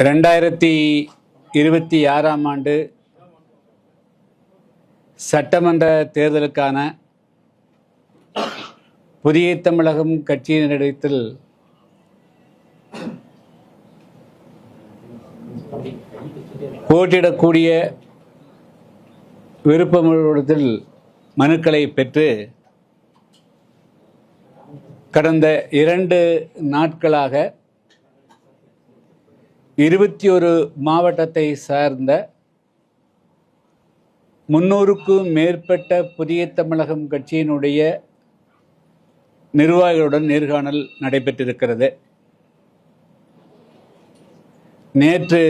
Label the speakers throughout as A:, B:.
A: 2026ஆம் ஆண்டு சட்டமன்ற தேர்தலுக்கான புதிய தமிழகம் கட்சியினரிடத்தில் போட்டியிடக்கூடிய விருப்பமுள்ளத்தில் மனுக்களை பெற்று கடந்த 2 நாட்களாக 21 மாவட்டத்தை சார்ந்த 300க்கும் மேற்பட்ட புதிய தமிழகம் கட்சியினுடைய நிர்வாகிகளுடன் நேர்காணல் நடைபெற்றிருக்கிறது. நேற்று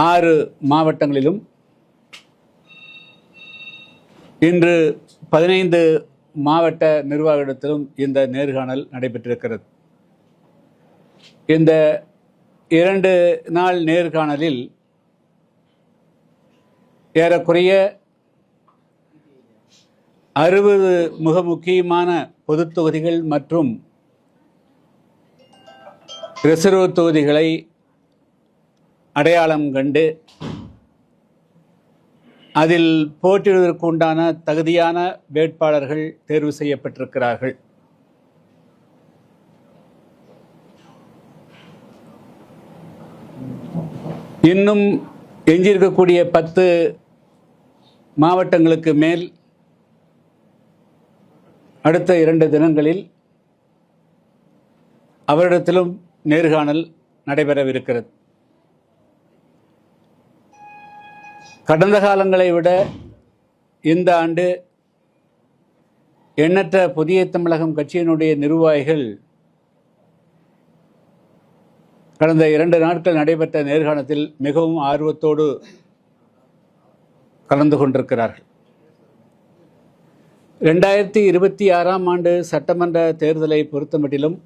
A: 6 மாவட்டங்களிலும் இன்று 15 மாவட்ட நிர்வாகிகளிடத்திலும் இந்த நேர்காணல் நடைபெற்றிருக்கிறது. இந்த 2 நாள் நேர்காணலில் ஏறக்குறைய 60 மிக முக்கியமான பொது தொகுதிகள் மற்றும் ரிசர்வ் தொகுதிகளை அடையாளம் கண்டு அதில் போட்டியிடுவதற்கு உண்டான தகுதியான வேட்பாளர்கள் தேர்வு செய்யப்பட்டிருக்கிறார்கள். இன்னும் எஞ்சியிருக்கக்கூடிய 10 மாவட்டங்களுக்கு மேல் அடுத்த 2 தினங்களில் அவரிடத்திலும் நேர்காணல் நடைபெறவிருக்கிறது. கடந்த காலங்களை விட இந்த ஆண்டு எண்ணற்ற புதிய தமிழகம் கட்சியினுடைய நிர்வாகிகள் கடந்த 2 நாட்கள் நடைபெற்ற நேர்காணத்தில் மிகவும் ஆர்வத்தோடு கலந்து கொண்டிருக்கிறார்கள். 2026ஆம் ஆண்டு சட்டமன்ற தேர்தலை பொறுத்தமட்டிலும்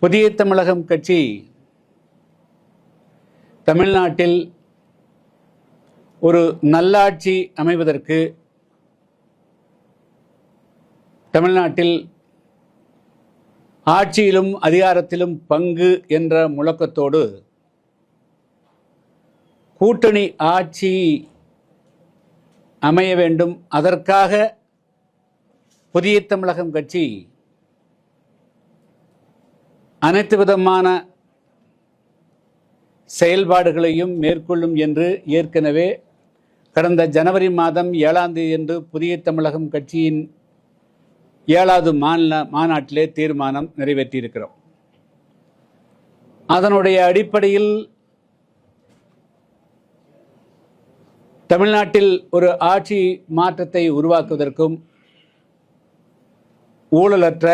A: புதிய தமிழகம் கட்சி தமிழ்நாட்டில் ஒரு நல்லாட்சி அமைவதற்கு, தமிழ்நாட்டில் ஆட்சியிலும் அதிகாரத்திலும் பங்கு என்ற முழக்கத்தோடு கூட்டணி ஆட்சி அமைய வேண்டும், அதற்காக புதிய தமிழகம் கட்சி அனைத்து விதமான செயல்பாடுகளையும் மேற்கொள்ளும் என்று ஏற்கனவே கடந்த ஜனவரி மாதம் 7ஆம் தேதி என்று புதிய தமிழகம் கட்சியின் 7வது மாநாட்டிலே தீர்மானம் நிறைவேற்றியிருக்கிறோம். அதனுடைய அடிப்படையில் தமிழ்நாட்டில் ஒரு ஆட்சி மாற்றத்தை உருவாக்குவதற்கும் ஊழலற்ற,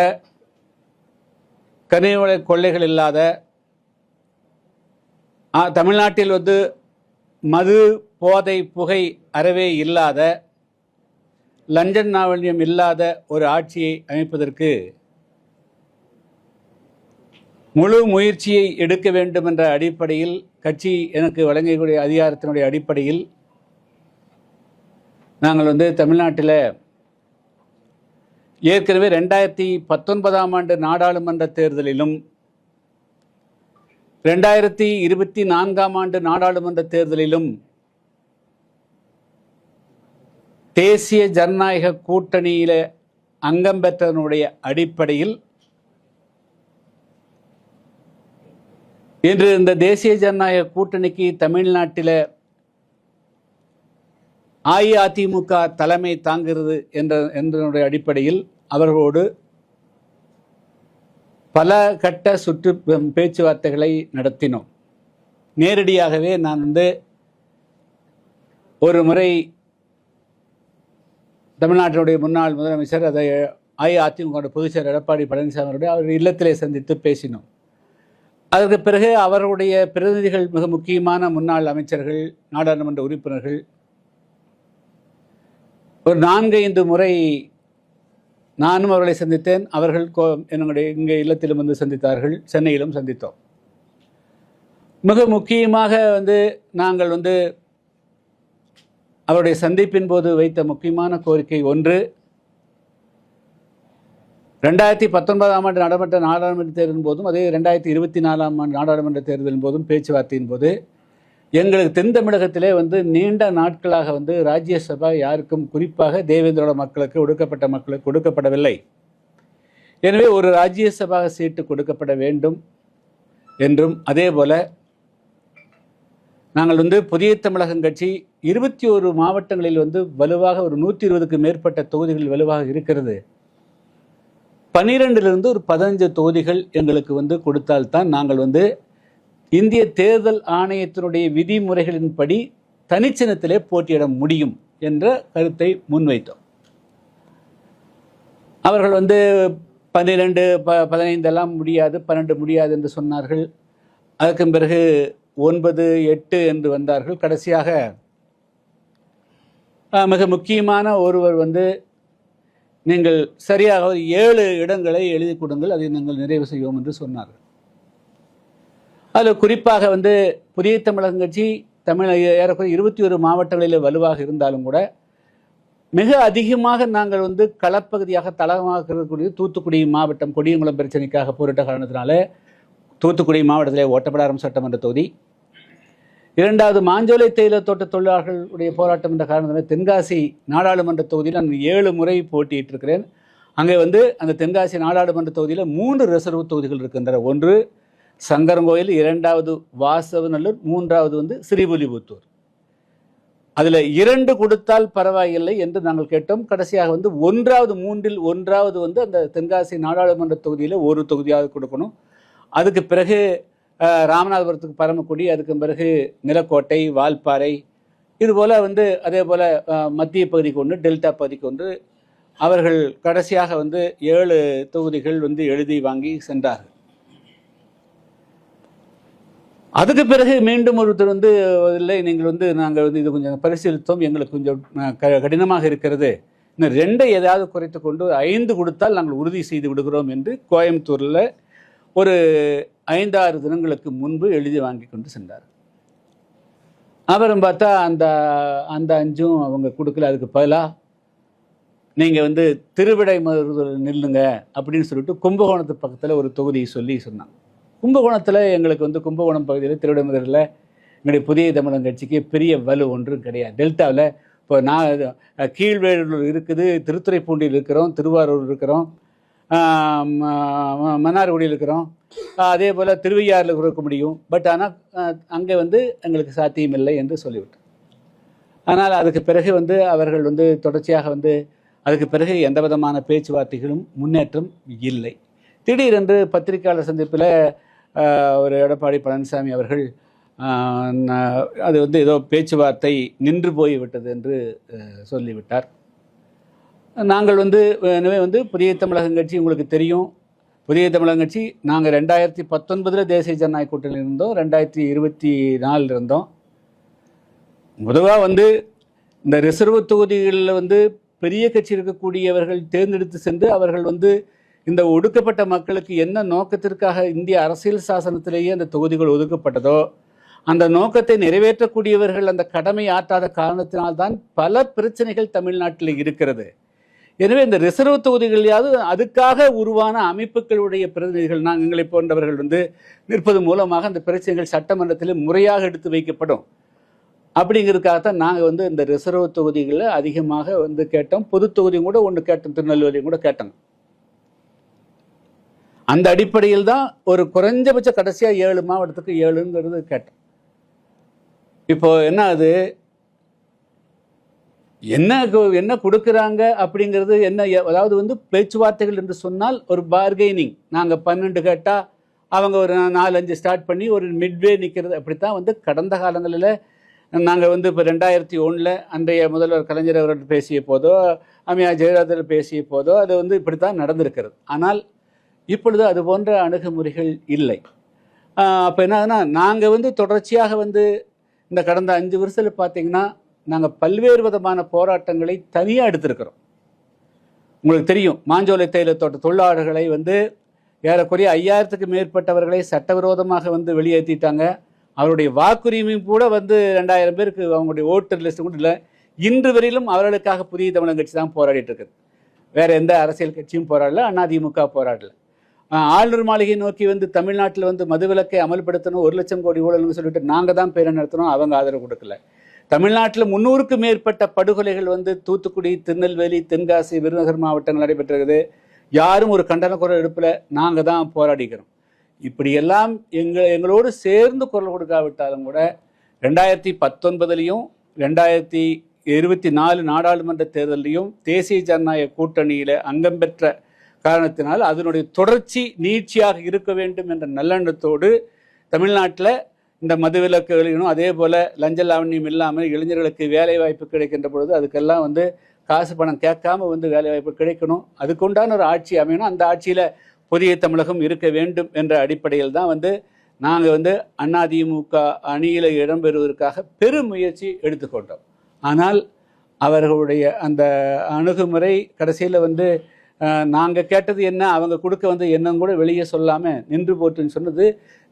A: கனிவள கொள்ளைகள் இல்லாத, தமிழ்நாட்டில் மது, போதை, புகை அறவே இல்லாத, லஞ்சம் நாவல்யம் இல்லாத ஒரு ஆட்சியை அமைப்பதற்கு முழு முயற்சியை எடுக்க வேண்டும் என்ற அடிப்படையில் கட்சி எனக்கு வழங்கக்கூடிய அதிகாரத்தினுடைய அடிப்படையில் நாங்கள் தமிழ்நாட்டில் ஏற்கனவே 2019ஆம் ஆண்டு நாடாளுமன்ற தேர்தலிலும் 2024ஆம் ஆண்டு நாடாளுமன்ற தேர்தலிலும் தேசிய ஜனநாயக கூட்டணியில அங்கம் பெற்றதனுடைய அடிப்படையில் இன்று இந்த தேசிய ஜனநாயக கூட்டணிக்கு தமிழ்நாட்டில் அஇஅதிமுக தலைமை தாங்கிறது என்ற அடிப்படையில் அவர்களோடு பல கட்ட சுற்று பேச்சுவார்த்தைகளை நடத்தினோம். நேரடியாகவே நான் ஒரு முறை தமிழ்நாட்டினுடைய முன்னாள் முதலமைச்சர், அதை அஇஅதிமுக பொதுச்செயலர் எடப்பாடி பழனிசாமி அவருடைய அவர் இல்லத்திலே சந்தித்து பேசினோம். அதற்கு பிறகு அவர்களுடைய பிரதிநிதிகள், மிக முக்கியமான முன்னாள் அமைச்சர்கள், நாடாளுமன்ற உறுப்பினர்கள் ஒரு 4-5 முறை நானும் அவர்களை சந்தித்தேன். அவர்கள் என்னுடைய இங்கே இல்லத்திலும் சந்தித்தார்கள், சென்னையிலும் சந்தித்தோம். மிக முக்கியமாக நாங்கள் அவருடைய சந்திப்பின் போது வைத்த முக்கியமான கோரிக்கை ஒன்று, 2019ஆம் ஆண்டு நடைபெற்ற நாடாளுமன்ற தேர்தலின் போதும், அதே 2024ஆம் ஆண்டு நாடாளுமன்ற தேர்தலின் போதும் பேச்சுவார்த்தையின் போது எங்களுக்கு தென் தமிழகத்திலே நீண்ட நாட்களாக ராஜ்யசபா யாருக்கும், குறிப்பாக தேவேந்திரோட மக்களுக்கு, ஒடுக்கப்பட்ட மக்களுக்கு கொடுக்கப்படவில்லை. எனவே ஒரு ராஜ்யசபா சீட்டு கொடுக்கப்பட வேண்டும் என்றும், அதே போல நாங்கள் புதிய தமிழகம் கட்சி 21 மாவட்டங்களில் வலுவாக ஒரு 120க்கு மேற்பட்ட தொகுதிகள் வலுவாக இருக்கிறது. 12லிருந்து ஒரு 15 தொகுதிகள் எங்களுக்கு கொடுத்தால்தான் நாங்கள் இந்திய தேர்தல் ஆணையத்தினுடைய விதிமுறைகளின்படி தனிச்சின்னத்திலே போட்டியிட முடியும் என்ற கருத்தை முன்வைத்தோம். அவர்கள் 12, 15 எல்லாம் முடியாது, 12 முடியாது என்று சொன்னார்கள். அதற்கு பிறகு 9, 8 என்று வந்தார்கள். கடைசியாக மிக முக்கியமான ஒருவர் நீங்கள் சரியாக 7 இடங்களை எழுதி கொடுங்கள், அதை நாங்கள் நிறைவு செய்வோம் என்று சொன்னார்கள். அதில் குறிப்பாக புதிய தமிழகம் கட்சி ஏறக்குறைய 21 மாவட்டங்களில் வலுவாக இருந்தாலும் கூட மிக அதிகமாக நாங்கள் களப்பகுதியாக தளமாக இருக்கக்கூடிய தூத்துக்குடி மாவட்டம், கொடியங்குளம் பிரச்சனைக்காக போரிட்ட காரணத்தினால தூத்துக்குடி மாவட்டத்திலே ஓட்டப்பிடாரம் சட்டமன்ற தொகுதி, 2வது மாஞ்சோலை தேயிலை தோட்ட தொழிலாளர்களுடைய போராட்டம் என்ற காரணத்தினால் தென்காசி நாடாளுமன்ற தொகுதியில் நான் 7 முறை போட்டியிட்டிருக்கிறேன். அங்கே அந்த தென்காசி நாடாளுமன்ற தொகுதியில் 3 ரிசர்வ் தொகுதிகள் இருக்கின்றன. ஒன்று சங்கரங்கோயில், 2வது வாசவநல்லூர், 3வது ஸ்ரீவில்லிபுத்தூர். அதில் 2 கொடுத்தால் பரவாயில்லை என்று நாங்கள் கேட்டோம். கடைசியாக 1வது 3ல் 1வது அந்த தென்காசி நாடாளுமன்ற தொகுதியில் ஒரு தொகுதியாக கொடுக்கணும். அதுக்கு பிறகு ராமநாதபுரத்துக்கு பரமக்குடி, அதுக்கு பிறகு நிலக்கோட்டை, வால்பாறை, இதுபோல் அதே போல் மத்திய பகுதிக்கு ஒன்று, டெல்டா பகுதிக்கு ஒன்று, அவர்கள் கடைசியாக 7 தொகுதிகள் எழுதி வாங்கி சென்றார்கள். அதுக்கு பிறகு மீண்டும் ஒருத்தர் இல்லை, நீங்கள் நாங்கள் இது கொஞ்சம் பரிசீலித்தோம், எங்களுக்கு கொஞ்சம் கடினமாக இருக்கிறது, இன்னும் 2 ஏதாவது குறைத்து கொண்டு 5 கொடுத்தால் நாங்கள் உறுதி செய்து விடுகிறோம் என்று கோயம்புத்தூரில் ஒரு 5-6 தினங்களுக்கு முன்பு எழுதி வாங்கி கொண்டு சென்றார். அப்புறம் பார்த்தா அந்த 5ம் அவங்க கொடுக்கல. அதுக்கு பதிலாக நீங்கள் திருவிடை நில்லுங்க அப்படின்னு சொல்லிட்டு கும்பகோணத்து பக்கத்தில் ஒரு தொகுதியை சொன்னாங்க. கும்பகோணத்தில் எங்களுக்கு கும்பகோணம் பகுதியில் திருவிடைமதுரையில் எங்களுடைய புதிய தமிழகம் கட்சிக்கு பெரிய வலு ஒன்றும் கிடையாது. டெல்டாவில் இப்போ கீழ்வேலூர் இருக்குது, திருத்துறைப்பூண்டியில் இருக்கிறோம், திருவாரூர் இருக்கிறோம், மன்னார்குடியில் இருக்கிறோம், அதே போல் திருவையாறில் கொடுக்க முடியும். பட் ஆனால் அங்கே எங்களுக்கு சாத்தியமில்லை என்று சொல்லிவிட்டோம். ஆனால் அதுக்கு பிறகு அவர்கள் தொடர்ச்சியாக அதுக்கு பிறகு எந்த விதமான பேச்சுவார்த்தைகளும் முன்னேற்றம் இல்லை. திடீரென்று பத்திரிகையாளர் சந்திப்பில் ஒரு எடப்பாடி பழனிசாமி அவர்கள் அது ஏதோ பேச்சுவார்த்தை நின்று போய்விட்டது என்று சொல்லிவிட்டார். நாங்கள் எனவே புதிய தமிழகம் கட்சி உங்களுக்கு தெரியும், புதிய தமிழகம் கட்சி நாங்கள் 2019 தேசிய ஜனநாயக கூட்டணியில் இருந்தோம், 2024 இருந்தோம். பொதுவாக இந்த ரிசர்வ் தொகுதிகளில் பெரிய கட்சி இருக்கக்கூடியவர்கள் தேர்ந்தெடுத்து சென்று அவர்கள் இந்த ஒடுக்கப்பட்ட மக்களுக்கு என்ன நோக்கத்திற்காக இந்திய அரசியல் சாசனத்திலேயே அந்த தொகுதிகள் ஒதுக்கப்பட்டதோ அந்த நோக்கத்தை நிறைவேற்றக்கூடியவர்கள் அந்த கடமை ஆற்றாத காரணத்தினால்தான் பல பிரச்சனைகள் தமிழ்நாட்டில் இருக்கிறது. எனவே இந்த ரிசர்வ் தொகுதிகளையாவது அதுக்காக உருவான அமைப்புகளுடைய பிரதிநிதிகள் எங்களை போன்றவர்கள் நிற்பது மூலமாக அந்த பிரச்சனைகள் சட்டமன்றத்தில் முறையாக எடுத்து வைக்கப்படும் அப்படிங்கிறதுக்காகத்தான் நாங்கள் இந்த ரிசர்வ் தொகுதிகளில் அதிகமாக கேட்டோம். பொது தொகுதியும் கூட ஒன்று கேட்டோம், திருநெல்வேலியும் கூட கேட்டோம். அந்த அடிப்படையில் தான் ஒரு குறைஞ்சபட்ச கடைசியாக 7 மாவட்டத்துக்கு 7ங்கிறது கேட்டோம். இப்போ என்ன அது என்ன கொடுக்குறாங்க அப்படிங்கிறது என்ன, அதாவது பேச்சுவார்த்தைகள் என்று சொன்னால் ஒரு பார்கெனிங். நாங்கள் 12 கேட்டால் அவங்க ஒரு 4-5 ஸ்டார்ட் பண்ணி ஒரு மிட்வே நிற்கிறது. அப்படித்தான் கடந்த காலங்களில் நாங்கள் இப்போ 2001 அன்றைய முதல்வர் கலைஞர் அவர்கள் பேசிய போதோ அம்மையா ஜெயலலிதா பேசிய போதோ அது இப்படித்தான் நடந்திருக்கிறது. ஆனால் இப்பொழுது அது போன்ற அணுகுமுறைகள் இல்லை. அப்போ என்னன்னா நாங்கள் தொடர்ச்சியாக இந்த கடந்த 5 வருஷத்தில் பார்த்தீங்கன்னா நாங்கள் பல்வேறு விதமான போராட்டங்களை தனியாக எடுத்திருக்கிறோம். உங்களுக்கு தெரியும், மாஞ்சோலை தேயிலை தோட்ட தொழிலாளர்களை ஏறக்குறைய 5000க்கு மேற்பட்டவர்களை சட்டவிரோதமாக வெளியேற்றிட்டாங்க. அவருடைய வாக்குரிமையும் கூட 2000 பேருக்கு அவங்களுடைய ஓட்டர் லிஸ்ட் கூட இல்லை. இன்று வரையிலும் அவர்களுக்காக புதிய தமிழகம் கட்சி தான் போராடிட்டு இருக்குது. வேற எந்த அரசியல் கட்சியும் போராடல, அதிமுக போராடல. ஆளுநர் மாளிகை நோக்கி வந்து தமிழ்நாட்டில் வந்து மதுவிலக்கை அமல்படுத்தணும், 1,00,000 கோடி ஊழல்னு சொல்லிட்டு நாங்கள் தான் பேரை நடத்தணும், அவங்க ஆதரவு கொடுக்கல. தமிழ்நாட்டில் 300க்கும் மேற்பட்ட படுகொலைகள் வந்து தூத்துக்குடி, திருநெல்வேலி, தென்காசி, விருதுநகர் மாவட்டங்கள் நடைபெற்றிருக்குது. யாரும் ஒரு கண்டன குரல் எழுப்பல, நாங்கள் தான் போராடிக்கிறோம். இப்படியெல்லாம் எங்களோடு சேர்ந்து குரல் கொடுக்காவிட்டாலும் கூட 2019 2024 நாடாளுமன்ற தேர்தலையும் தேசிய ஜனநாயக கூட்டணியில் அங்கம் பெற்ற காரணத்தினால் அதனுடைய தொடர்ச்சி நீட்சியாக இருக்க வேண்டும் என்ற நல்லெண்ணத்தோடு தமிழ்நாட்டில் இந்த மதுவிலக்கு வெளியிடணும். அதே போல் லஞ்ச லாவண்யம் இல்லாமல் இளைஞர்களுக்கு வேலை வாய்ப்பு கிடைக்கின்ற பொழுது அதுக்கெல்லாம் வந்து காசு பணம் கேட்காம வந்து வேலை வாய்ப்பு கிடைக்கணும், அதுக்குண்டான ஒரு ஆட்சி அமையணும், அந்த ஆட்சியில் புதிய தமிழகம் இருக்க வேண்டும் என்ற அடிப்படையில் தான் வந்து நாங்கள் வந்து அதிமுக அணியில் இடம்பெறுவதற்காக பெரும் முயற்சி எடுத்துக்கொண்டோம். ஆனால் அவர்களுடைய அந்த அணுகுமுறை கடைசியில் வந்து நாங்கள் கேட்டது என்ன, அவங்க கொடுக்க வந்து என்னன்னு கூட வெளியே சொல்லாமல் நின்று போட்டுன்னு சொன்னது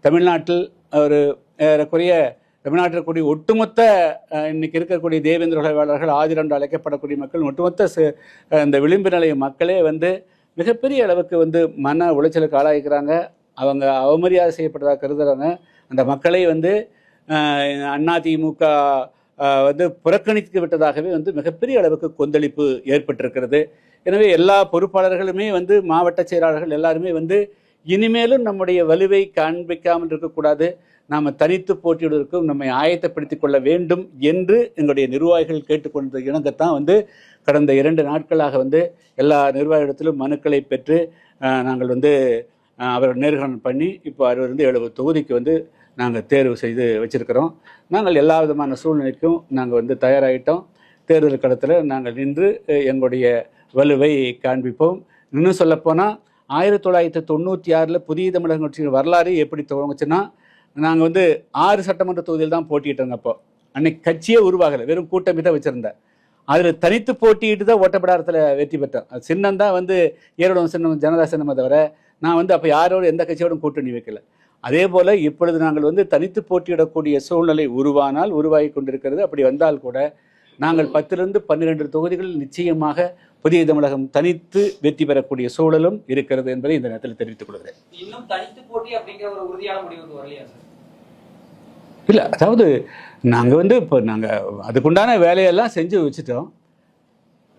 A: தமிழ்நாட்டில் ஒரு ஏறக்குறைய தமிழ்நாட்டில் கூடிய ஒட்டுமொத்த இன்னைக்கு இருக்கக்கூடிய தேவேந்திர உழைப்பாளர்கள், ஆதிரம் என்று அழைக்கப்படக்கூடிய மக்கள், ஒட்டுமொத்த இந்த விளிம்பு நிலைய மக்களே வந்து மிகப்பெரிய அளவுக்கு வந்து மன உளைச்சலுக்கு ஆளாகிறாங்க. அவங்க அவமரியாதை செய்யப்பட்டதாக கருதுகிறாங்க. அந்த மக்களை வந்து அதிமுக வந்து புறக்கணித்து விட்டதாகவே வந்து மிகப்பெரிய அளவுக்கு கொந்தளிப்பு ஏற்பட்டிருக்கிறது. எனவே எல்லா பொறுப்பாளர்களுமே வந்து மாவட்ட செயலாளர்கள் எல்லாருமே வந்து இனிமேலும் நம்முடைய வலுவை காண்பிக்காமல் இருக்கக்கூடாது, நாம் தனித்து போட்டியிடுவதற்கும் நம்மை ஆயத்தப்படுத்திக் கொள்ள வேண்டும் என்று எங்களுடைய நிர்வாகிகள் கேட்டுக்கொண்ட இணங்கத்தான் வந்து கடந்த 2 நாட்களாக வந்து எல்லா நிர்வாகிகளிடத்திலும் மனுக்களை பெற்று நாங்கள் வந்து அவர்கள் நேர்காணல் பண்ணி இப்போ 60-70 தொகுதிக்கு வந்து நாங்கள் தேர்வு செய்து வச்சுருக்கிறோம். நாங்கள் எல்லா விதமான சூழ்நிலைக்கும் நாங்கள் வந்து தயாராகிட்டோம். தேர்தல் களத்தில் நாங்கள் நின்று எங்களுடைய வலுவை காண்பிப்போம். இன்னும் சொல்லப்போனால் 1996 புதிய தமிழகம் கட்சியின் வரலாறு எப்படி துவங்குச்சுன்னா, நாங்கள் வந்து 6 சட்டமன்ற தொகுதியில் தான் போட்டிட்டோங்க. அப்போ அன்னைக்கு கட்சியே உருவாகலை, வெறும் கூட்டமை தான் வச்சுருந்தேன். அதில் தனித்து போட்டிட்டு தான் ஓட்டப்படாரத்தில் வெற்றி பெற்றேன். அது சின்னம் தான் வந்து ஏரோட சின்னம், ஜனதா சின்னமே தவிர நான் வந்து அப்போ யாரோடு எந்த கட்சியோடும் கூட்டணி வைக்கல. அதே போல் இப்பொழுது நாங்கள் வந்து தனித்து போட்டியிடக்கூடிய சூழ்நிலை உருவாகி கொண்டிருக்கிறது. அப்படி வந்தால் கூட நாங்கள் 10-12 தொகுதிகளில் நிச்சயமாக புதிய தமிழகம் தனித்து வெற்றி பெறக்கூடிய சூழலும் இருக்கிறது என்பதை இந்த நேரத்தில் தெரிவித்துக் கொள்கிறேன்.
B: இன்னும் தனித்து போட்டி அப்படிங்கிற ஒரு உறுதியான முடிவுக்கு வரலையா சார்?
A: இல்லை, அதாவது நாங்கள் வந்து இப்போ நாங்கள் அதுக்குண்டான வேலையெல்லாம் செஞ்சு வச்சுட்டோம்.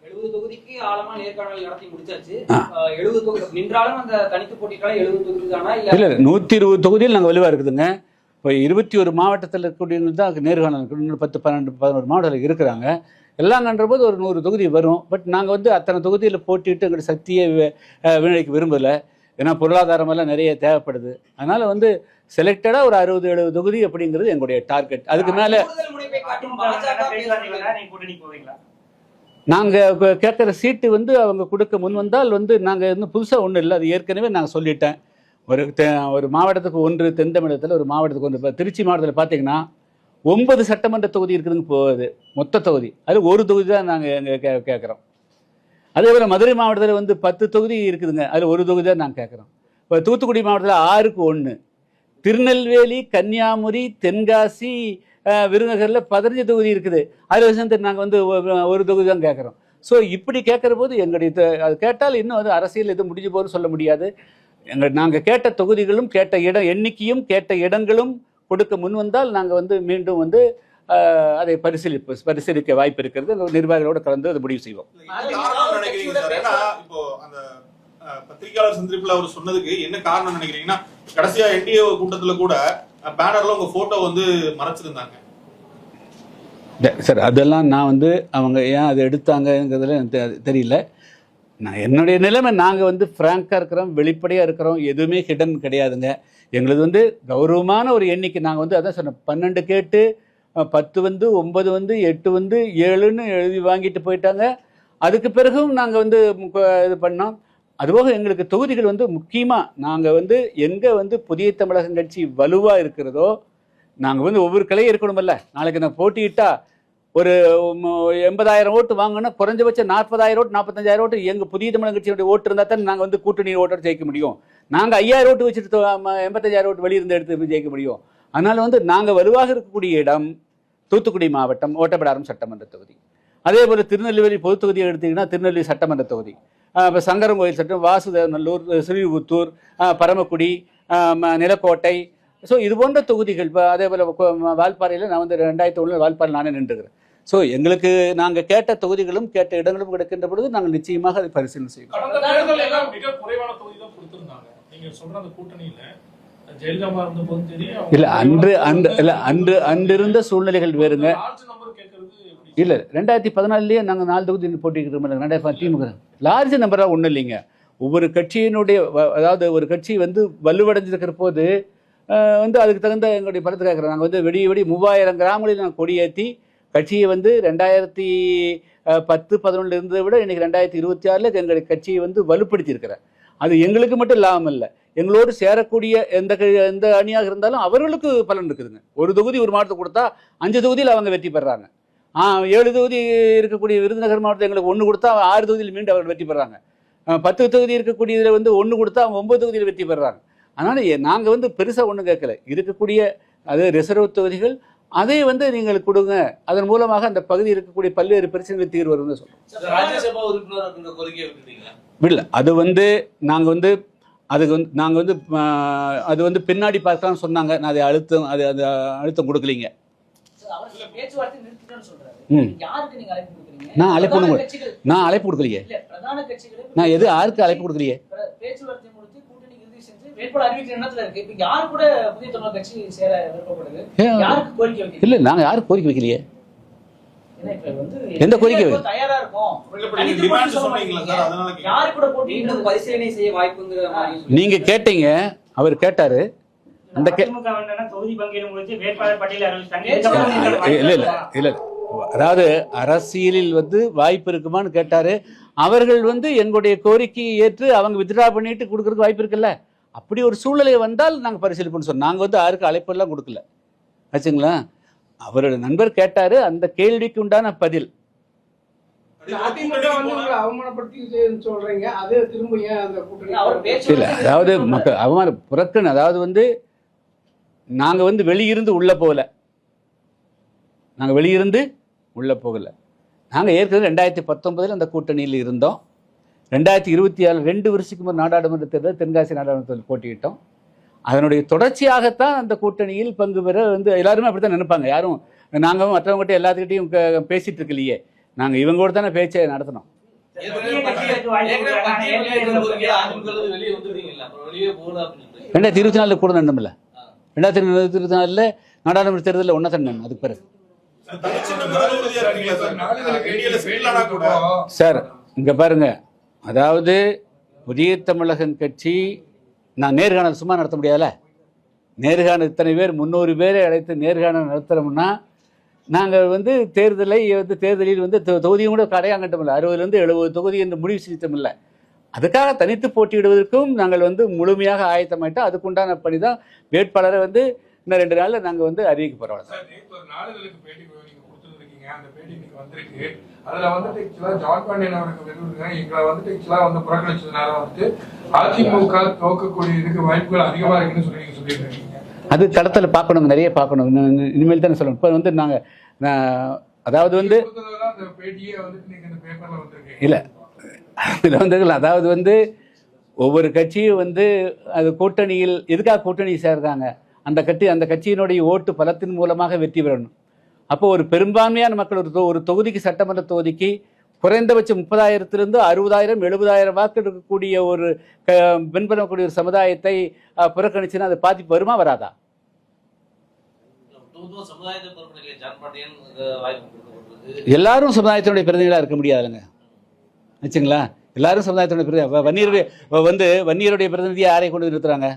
B: 70 தொகுதிக்கு ஆழமா நேர்காணல் நடத்தி முடிச்சாச்சு. 70 தொகுதி நின்றாலும் அந்த தனித்து போட்டிக்கால 70 தொகுதி தானா? இல்லை,
A: 120 தொகுதியில் நாங்கள் வலுவாக இருக்குதுங்க. இப்போ 21 மாவட்டத்தில் இருக்கக்கூடியவங்க தான் நேர்காணல், 10, 12, 11 மாவட்டத்தில் இருக்கிறாங்க. எல்லாம் கன்ற போது ஒரு 100 தொகுதி வரும். பட் நாங்கள் வந்து அத்தனை தொகுதியில் போட்டிட்டு எங்களுடைய சக்தியை வீணடிக்க விரும்பலை. ஏன்னா பொருளாதாரமெல்லாம் நிறைய தேவைப்படுது. அதனால் வந்து செலக்டடாக ஒரு 60-70 தொகுதி அப்படிங்கிறது எங்களுடைய டார்கெட். அதுக்கு மேலே நாங்கள் கேட்குற சீட்டு வந்து அவங்க கொடுக்க முன் வந்தால் வந்து நாங்கள் இன்னும் புதுசாக ஒன்றும் இல்லை, அது ஏற்கனவே நாங்கள் சொல்லிட்டேன். ஒரு மாவட்டத்துக்கு 1 தென் தமிழகத்தில், ஒரு மாவட்டத்துக்கு 1. இப்போ திருச்சி மாவட்டத்தில் பார்த்தீங்கன்னா 9 சட்டமன்ற தொகுதி இருக்குதுங்க போகுது மொத்த தொகுதி. அது ஒரு தொகுதி தான் நாங்கள் எங்கள் கேட்குறோம். அதே போல் மதுரை மாவட்டத்தில் வந்து 10 தொகுதி இருக்குதுங்க, அதில் ஒரு தொகுதி தான் நாங்கள் கேட்குறோம். இப்போ தூத்துக்குடி மாவட்டத்தில் 6க்கு 1, திருநெல்வேலி, கன்னியாகுமரி, தென்காசி, விருதுநகரில் 15 தொகுதி இருக்குது. அதில் வந்து நாங்கள் வந்து ஒரு தொகுதி தான் கேட்குறோம். ஸோ இப்படி கேட்குற போது எங்களுடைய அது கேட்டால் இன்னும் அது அரசியல் எதுவும் முடிஞ்சு போகுதுன்னு சொல்ல முடியாது. நாங்கள் கேட்ட தொகுதிகளும் கேட்ட எண்ணிக்கையும் கேட்ட இடங்களும் கொடுக்க முன் வந்தால் நாங்கள் வந்து மீண்டும் வந்து அதை பரிசீலிக்க வாய்ப்பு இருக்கிறது. நிர்வாகிகளோடு கலந்து அதை முடிவு செய்வோம்.
C: இப்போ அந்த பத்திரிகையாளர் சந்திப்பில் அவர் சொன்னதுக்கு என்ன காரணம் நினைக்கிறீங்கன்னா, கடைசியா என்டிஏ கூட்டத்துல கூட பேனர்ல உங்க போட்டோ வந்து மறைச்சிருந்தாங்க
A: சார். அதெல்லாம் நான் வந்து அவங்க ஏன் அதை எடுத்தாங்கிறதுல எனக்கு தெரியல. நான் என்னுடைய நிலைமை, நாங்கள் வந்து ஃப்ராங்காக இருக்கிறோம், வெளிப்படையாக இருக்கிறோம், எதுவுமே ஹிடன் கிடையாதுங்க. எங்களது வந்து கௌரவமான ஒரு எண்ணிக்கை. நாங்கள் வந்து அதான் சொன்னோம், 12 கேட்டு 10 வந்து 9 வந்து 8 வந்து 7ன்னு எழுதி வாங்கிட்டு போயிட்டாங்க. அதுக்கு பிறகும் நாங்கள் வந்து இது பண்ணோம். அதுபோக எங்களுக்கு தொகுதிகள் வந்து முக்கியமாக நாங்கள் வந்து எங்கே வந்து புதிய தமிழகம் கட்சி வலுவாக இருக்கிறதோ, நாங்கள் வந்து ஒவ்வொரு கிளையும் இருக்கணுமல்ல. நாளைக்கு நான் போட்டியிட்டா ஒரு 80,000 ஓட்டு வாங்கினா குறைஞ்சபட்சம் 40,000 ஓட்டு 45,000 ஓட்டு எங்கள் புதிய தமிழக கட்சியுடைய ஓட்டு இருந்தால் தான் நாங்கள் வந்து கூட்டணி ஓட்டோடு ஜெயிக்க முடியும். நாங்கள் 5,000 ஓட்டு வச்சுட்டு 85,000 ஓட்டு வெளியிருந்து எடுத்து ஜெயிக்க முடியும். அதனால் வந்து நாங்கள் வலுவாக இருக்கக்கூடிய இடம் தூத்துக்குடி மாவட்டம் ஓட்டப்பிடாரம் சட்டமன்ற தொகுதி. அதே போல் திருநெல்வேலி பொது தொகுதியை எடுத்தீங்கன்னா திருநெல்வேலி சட்டமன்ற தொகுதி, இப்போ சங்கரங்கோயில் சட்டம், வாசுதேவநல்லூர், ஸ்ரீவிபுத்தூர், பரமக்குடி, நிலக்கோட்டை. ஸோ இது போன்ற தொகுதிகள். இப்போ அதே போல் வால்பாறையில் நான் வந்து 2001 வால்பாறை நானே நின்றுக்கிறேன். ஸோ எங்களுக்கு நாங்கள் கேட்ட தொகுதிகளும் கேட்ட இடங்களும் கிடைக்கின்ற பொழுது நாங்கள் நிச்சயமாக அதை பரிசீலனை செய்வோம்.
D: கடந்த தேர்தல் எல்லாம் மிக குறைவான தொகுதி தான் கொடுத்திருந்தாங்க. நீங்க சொல்ற அந்த கூட்டணியில ஜெயலலிதா இருந்த போது தெரியும்.
A: இல்ல அன்று இருந்த சூழ்நிலைகள் வேறுங்க. இல்ல 2014 நாங்கள் 4 தொகுதி போட்டிக்கிறோம். திமுக லார்ஜ் நம்பராக ஒன்றும் இல்லைங்க. ஒவ்வொரு கட்சியினுடைய அதாவது ஒரு கட்சி வந்து வலுவடைஞ்சிருக்கிற போது வந்து அதுக்கு தகுந்த எங்களுடைய பலத்தை கேட்குறோம். நாங்கள் வந்து வெடி 3000 கிராமங்களில் நாங்கள் கொடியேற்றி கட்சியை வந்து 2010-11 இருந்ததை விட இன்னைக்கு 2026 எங்களுடைய கட்சியை வந்து வலுப்படுத்தியிருக்கிறேன். அது எங்களுக்கு மட்டும் லாபம் இல்லை, எங்களோடு சேரக்கூடிய எந்த அணியாக இருந்தாலும் அவர்களுக்கு பலன் இருக்குதுங்க. ஒரு தொகுதி ஒரு மாவட்டத்தை கொடுத்தா 5 தொகுதியில் அவங்க வெற்றி பெறாங்க. 7 தொகுதி இருக்கக்கூடிய விருதுநகர் மாவட்டத்தை எங்களுக்கு 1 கொடுத்தா 6 தொகுதியில் மீண்டும் அவர்கள் வெற்றி பெறாங்க. 10 தொகுதி இருக்கக்கூடியதில் வந்து 1 கொடுத்தா அவங்க 9 தொகுதியில் வெற்றி பெறாங்க. அதனால் நாங்கள் வந்து பெருசாக ஒன்றும் கேட்கல. இருக்கக்கூடிய அது ரிசர்வ் தொகுதிகள் அதை வந்து நீங்கள் கொடுங்க, அதன் மூலமாக அந்த பகுதியில் இருக்கக்கூடிய பல்வேறு பிரச்சனைகள் தீர்வு வரும்னு சொல்றோம்.
E: ராஜ்யசபா உறுப்பினர் அப்படின்ற கோரிக்கை விட்டுட்டீங்களா?
A: இல்லை, அது வந்து நாங்கள் வந்து அதுக்கு வந்து நாங்கள் வந்து அது வந்து பின்னாடி பார்க்கலாம்னு சொன்னாங்க. நான் அதை அழுத்தம் கொடுக்கலீங்க. நான் அழைப்பு கொடுக்கலையே. நான் யாருக்கு அழைப்பு கொடுக்கலையே. இல்ல நாங்க யாருக்கு கோரிக்கை வைக்கலையே. எந்த கோரிக்கை நீங்க கேட்டீங்க? அவர் கேட்டாரு. அந்த இல்ல அதாவது அரசியலில் வந்து வாய்ப்பு இருக்குமான்னு கேட்டாரு. அவர்கள் வந்து எங்களுடைய கோரிக்கையை ஏற்று அவங்க வித்ட்ரா பண்ணிட்டு கொடுக்கறதுக்கு வாய்ப்பு இருக்குல்ல. அப்படி ஒரு சூழ்நிலை வந்தால் நாங்கள் பரிசீலிப்போம்னு சொன்னோம். நாங்கள் வந்து யாருக்கு அழைப்பெல்லாம் கொடுக்கல ஆச்சுங்களா. அவரோட நண்பர் கேட்டாரு, அந்த கேள்விக்கு உண்டான பதில். இல்ல அதாவது மக்கள் அவமான புறக்கணு. அதாவது வந்து நாங்க வந்து வெளியிருந்து உள்ள போகல. நாங்க ஏற்கனவே 2019 அந்த கூட்டணியில் இருந்தோம். 2026 2 வருஷத்துக்கு முன் நாடாளுமன்ற தேர்தல் தென்காசி நாடாளுமன்றத்தில் போட்டியிட்டோம். அதனுடைய தொடர்ச்சியாகத்தான் அந்த கூட்டணியில் பங்கு பெற வந்து எல்லாருமே அப்படித்தான் நினைப்பாங்க. யாரும் நாங்கள் மற்றவங்ககிட்ட எல்லாத்துக்கிட்டையும் பேசிட்டு இருக்கலையே. நாங்கள் இவங்களோட தானே பேச்சை நடத்தினோம். 2024 கூட நடந்தோம்ல. 2024 நாடாளுமன்ற தேர்தலில் ஒன்றா தான். அதுக்கு பிறகு சார் இங்க பாருங்க, அதாவது புதிய தமிழகம் கட்சி நான் நேர்காணல் சும்மா நடத்த முடியாதுல்ல. நேர்காணல் இத்தனை பேர் 300 பேரை அழைத்து நேர்காணல் நடத்துகிறோம்னா நாங்கள் வந்து தேர்தலில் வந்து தொகுதியும் கூட கடையாங்கட்டமில்லை. 60லேருந்து 70 தொகுதி என்று முடிவு செஞ்சோமில்லை. அதுக்காக தனித்து போட்டியிடுவதற்கும் நாங்கள் வந்து முழுமையாக ஆயத்தமாயிட்டோம். அதுக்குண்டான பணி தான் வேட்பாளரை வந்து இன்னும் 2 நாளில் நாங்கள் வந்து அறிவிக்க போகிறோம்.
D: அந்த பேட்டி இன்னைக்கு வந்திருக்கு. அதுல வந்துட்டு ஆக்சுவலா ஜான் பாண்டியன் அவருக்கு விருதுங்க எங்களை வந்துட்டு ஆக்சுவலா வந்து புறக்கணிச்சதுனால வந்து அதிமுக தோக்கக்கூடிய இதுக்கு வாய்ப்புகள் அதிகமா இருக்குன்னு சொல்லியிருக்கீங்க.
A: அது களத்தில் பார்க்கணும், நிறைய பார்க்கணும். இனிமேல் தானே சொல்லணும். இப்போ வந்து நாங்கள் அதாவது வந்து
D: அந்த பேட்டியே வந்துட்டு நீங்க இந்த பேப்பர்ல வந்திருக்கு.
A: இல்லை இதில் வந்து அதாவது வந்து ஒவ்வொரு கட்சியும் வந்து அது கூட்டணியில் எதுக்காக கூட்டணி சேர்றாங்க, அந்த கட்சியினுடைய ஓட்டு பலத்தின் மூலமாக வெற்றி பெறணும். அப்போ ஒரு பெரும்பான்மையான மக்கள் ஒரு தொகுதிக்கு, சட்டமன்ற தொகுதிக்கு குறைந்தபட்சம் 30,000 60,000 70,000 வாக்கு இருக்கக்கூடிய ஒரு பின்பற்றக்கூடிய ஒரு சமுதாயத்தை புறக்கணிச்சுன்னா அது பாதிப்பு வருமா வராதா? எல்லாரும் சமுதாயத்தினுடைய பிரதிநிதிகளாக இருக்க முடியாதுங்க வச்சுங்களா. எல்லாரும் சமுதாயத்தினுடைய பிரதிநிதி வன்னியருடைய பிரதிநிதியை யாரை கொண்டு நிறுத்துறாங்க?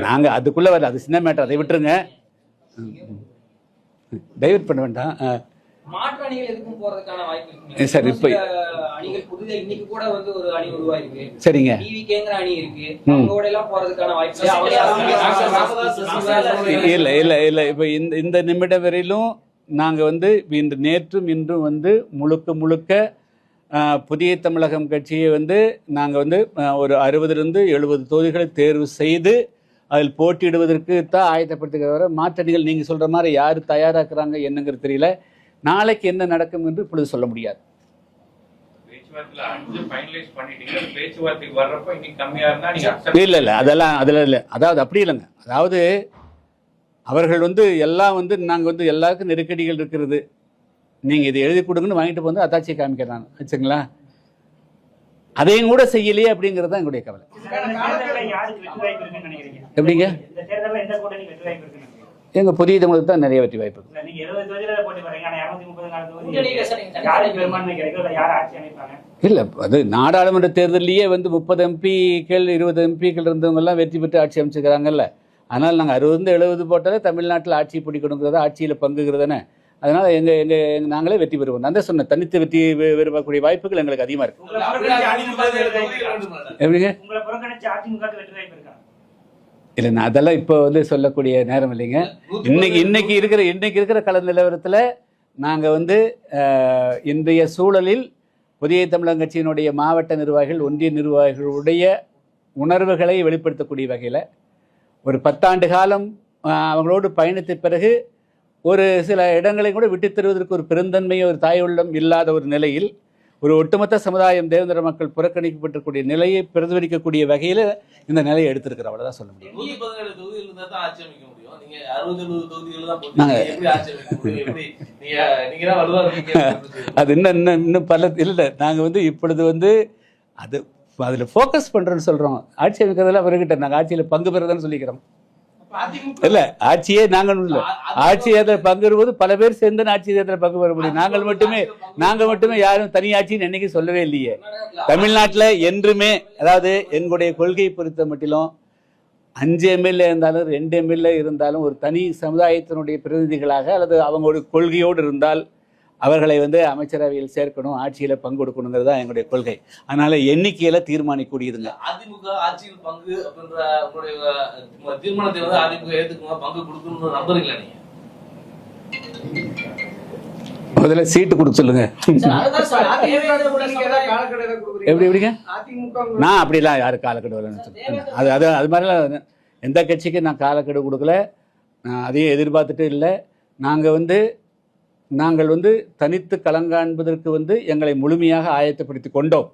A: நாங்க அதுக்குள்ள வரல. அது சின்ன மேட்டர், அதை விட்டுருங்க. டைவர்ட் பண்ண வேண்டாம்.
B: மாற்று அணிகள் எதுக்கும் போறதுக்கான வாய்ப்பு இருக்கு
A: சார். இப்ப
B: அணிகள் புதிய இன்னைக்கு கூட வந்து ஒரு அணி உருவாயிருக்கு.
A: சரிங்க.
B: டிவிகேங்கற அணி இருக்கு. அவங்களோட எல்லாம் போறதுக்கான வாய்ப்பு
A: இல்ல இல்ல இல்ல. இப்ப இந்த நிமிடம் வரையிலும் நாங்க வந்து நேற்றும் இன்றும் வந்து முழுக்க புதிய தமிழகம் கட்சியை வந்து நாங்கள் வந்து ஒரு 60லிருந்து 70 தொகுதிகளை தேர்வு செய்து அதில் போட்டியிடுவதற்கு தான் ஆயத்தப்படுத்துகிற. மாற்றணிகள் நீங்கள் சொல்கிற மாதிரி யார் தயாராக்குறாங்க என்னங்கிறது தெரியல. நாளைக்கு என்ன நடக்கும் என்று இப்பொழுது சொல்ல முடியாது.
F: பேச்சுவார்த்தையில 5 ஃபைனலைஸ் பண்ணிட்டீங்க. பேச்சுவார்த்தைக்கு வர்றப்ப இன்னைக்கு கம்மியா இருந்தா நீங்க accept
A: இல்லை அதெல்லாம் அதில் இல்லை. அதாவது அப்படி இல்லைங்க. அதாவது அவர்கள் எல்லாம் நாங்கள் எல்லாருக்கும் நெருக்கடிகள் இருக்கிறது, நீங்கள் இதை எழுதி கொடுங்கன்னு வாங்கிட்டு வந்து அத்தாட்சியை காமிக்கிறாங்க வச்சுங்களா. அதையும் கூட செய்யலையே அப்படிங்கிறது தான் எங்களுடைய கவலை. எப்படிங்க? எங்க புதிய தமிழுக்கு தான் நிறைய வெற்றி வாய்ப்பு இல்லை. அது நாடாளுமன்ற தேர்தலையே 30 எம்பிக்கள் 20 எம்பிக்கள் இருந்தவங்க எல்லாம் வெற்றி பெற்று ஆட்சி அமைச்சிருக்கிறாங்கல்ல. அதனால் நாங்கள் 60-70 போட்டாலே தமிழ்நாட்டில் ஆட்சி பிடிக்கணுங்கிறத, ஆட்சியில் பங்குகிறதானே. அதனால நாங்களே வெற்றி பெறுவோம். நான் தான் சொன்னேன், தனித்து வெற்றி பெறக்கூடிய வாய்ப்புகள் எங்களுக்கு அதிகமா இருக்கு. எப்படிங்க? இல்லை, நான் அதெல்லாம் இப்போ சொல்லக்கூடிய நேரம் இல்லைங்க. இன்னைக்கு இருக்கிற கள நிலவரத்தில் நாங்கள் இன்றைய சூழலில் புதிய தமிழகம் கட்சியினுடைய மாவட்ட நிர்வாகிகள், ஒன்றிய நிர்வாகிகளுடைய உணர்வுகளை வெளிப்படுத்தக்கூடிய வகையில் ஒரு 10 ஆண்டு காலம் அவங்களோடு பயணித்த பிறகு ஒரு சில இடங்களை கூட விட்டு தருவதற்கு ஒரு பெருந்தன்மை, ஒரு தாய் உள்ளம் இல்லாத ஒரு நிலையில் ஒரு ஒட்டுமொத்த சமுதாயம் தேவேந்திர மக்கள் புறக்கணிக்கப்பட்டிருக்கூடிய நிலையை பிரதிபலிக்கக்கூடிய வகையில் இந்த நிலையை எடுத்திருக்கிறோம். அவ்வளோதான் சொல்ல முடியும்.
E: 117 தொகுதிகள் இருந்தால் தான் ஆட்சி அமைக்க முடியும். நீங்க 60-70 தொகுதிகள் தான் எப்படி ஆட்சி அமைக்க முடியும்? எப்படி நீங்க தான் வலுவா இருக்கீங்க.
A: அது இன்னும் பல இல்லை. நாங்கள் இப்பொழுது அது அதில் ஃபோக்கஸ் பண்ணுறோன்னு சொல்கிறோம். ஆட்சி அமைக்கிறதெல்லாம் அவர்கிட்ட நாங்கள் ஆட்சியில் பங்கு பெறதான்னு சொல்லிக்கிறோம். இல்ல, ஆட்சியே நாங்கள் இல்லை. ஆட்சி தேர்தல் பங்கு பெறும்போது பல பேர் சேர்ந்து ஆட்சி தேர்தலில் பங்கு பெற முடியும். நாங்கள் மட்டுமே யாரும் தனி ஆட்சின்னு என்னைக்கு சொல்லவே இல்லையே. தமிழ்நாட்டில் என்றுமே, அதாவது எங்களுடைய கொள்கையை பொறுத்த மட்டிலும் 5 எம்எல்ஏ இருந்தாலும் 2 எம்எல்ஏ இருந்தாலும் ஒரு தனி சமுதாயத்தினுடைய பிரதிநிதிகளாக அல்லது அவங்களுடைய கொள்கையோடு இருந்தால் அவர்களை அமைச்சரவையில் சேர்க்கணும், ஆட்சியில பங்கு கொடுக்கணுங்கிறது தான் எங்களுடைய கொள்கை. அதனால எண்ணிக்கையில தீர்மானிக்கூடியதுங்க.
E: அதிமுக ஆட்சியில் பங்கு அப்படின்ற உங்களுடைய தீர்மானத்தை அதிமுக ஏத்துக்கணும், பங்கு கொடுக்கணும்னு நம்புறீங்களா நீங்க?
A: முதல்ல சீட்டு கொடுக்க சொல்லுங்க. எப்படிங்க? நான் அப்படிலாம் யாரும் காலக்கெடு அது மாதிரிலாம் எந்த கட்சிக்கு நான் காலக்கெடு கொடுக்கல. அதையும் எதிர்பார்த்துட்டு இல்லை. நாங்கள் தனித்து களங்காண்பதற்கு எங்களை முழுமையாக ஆயத்தப்படுத்தி கொண்டோம்.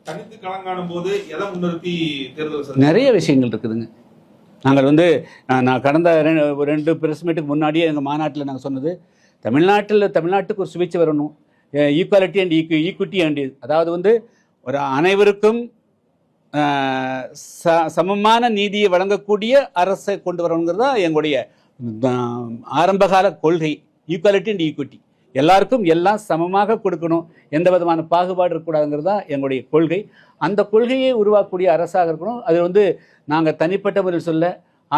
C: தனித்து களங்காணும் போது எதை முன்னிறுத்தி தேர்தல்
A: நிறைய விஷயங்கள் இருக்குதுங்க. நாங்கள் நான் கடந்த 2 பிரஸ் மீட்டுக்கு முன்னாடியே எங்கள் மாநாட்டில் நாங்கள் சொன்னது, தமிழ்நாட்டுக்கு ஒரு சுவிட்ச் வரணும், ஈக்குவாலிட்டி அண்ட் ஈக்விட்டி அண்ட், அதாவது ஒரு அனைவருக்கும் சமமான நீதியை வழங்கக்கூடிய அரசை கொண்டு வரணுங்கிறது தான் எங்களுடைய ஆரம்பகால கொள்கை. ஈக்குவாலிட்டி அண்ட் ஈக்விட்டி, எல்லாருக்கும் எல்லாம் சமமாக கொடுக்கணும், எந்த விதமான பாகுபாடு இருக்கக்கூடாதுங்கிறது தான் எங்களுடைய கொள்கை. அந்த கொள்கையை உருவாக்கக்கூடிய அரசாக இருக்கணும். அது நாங்கள் தனிப்பட்ட முறையில் சொல்ல,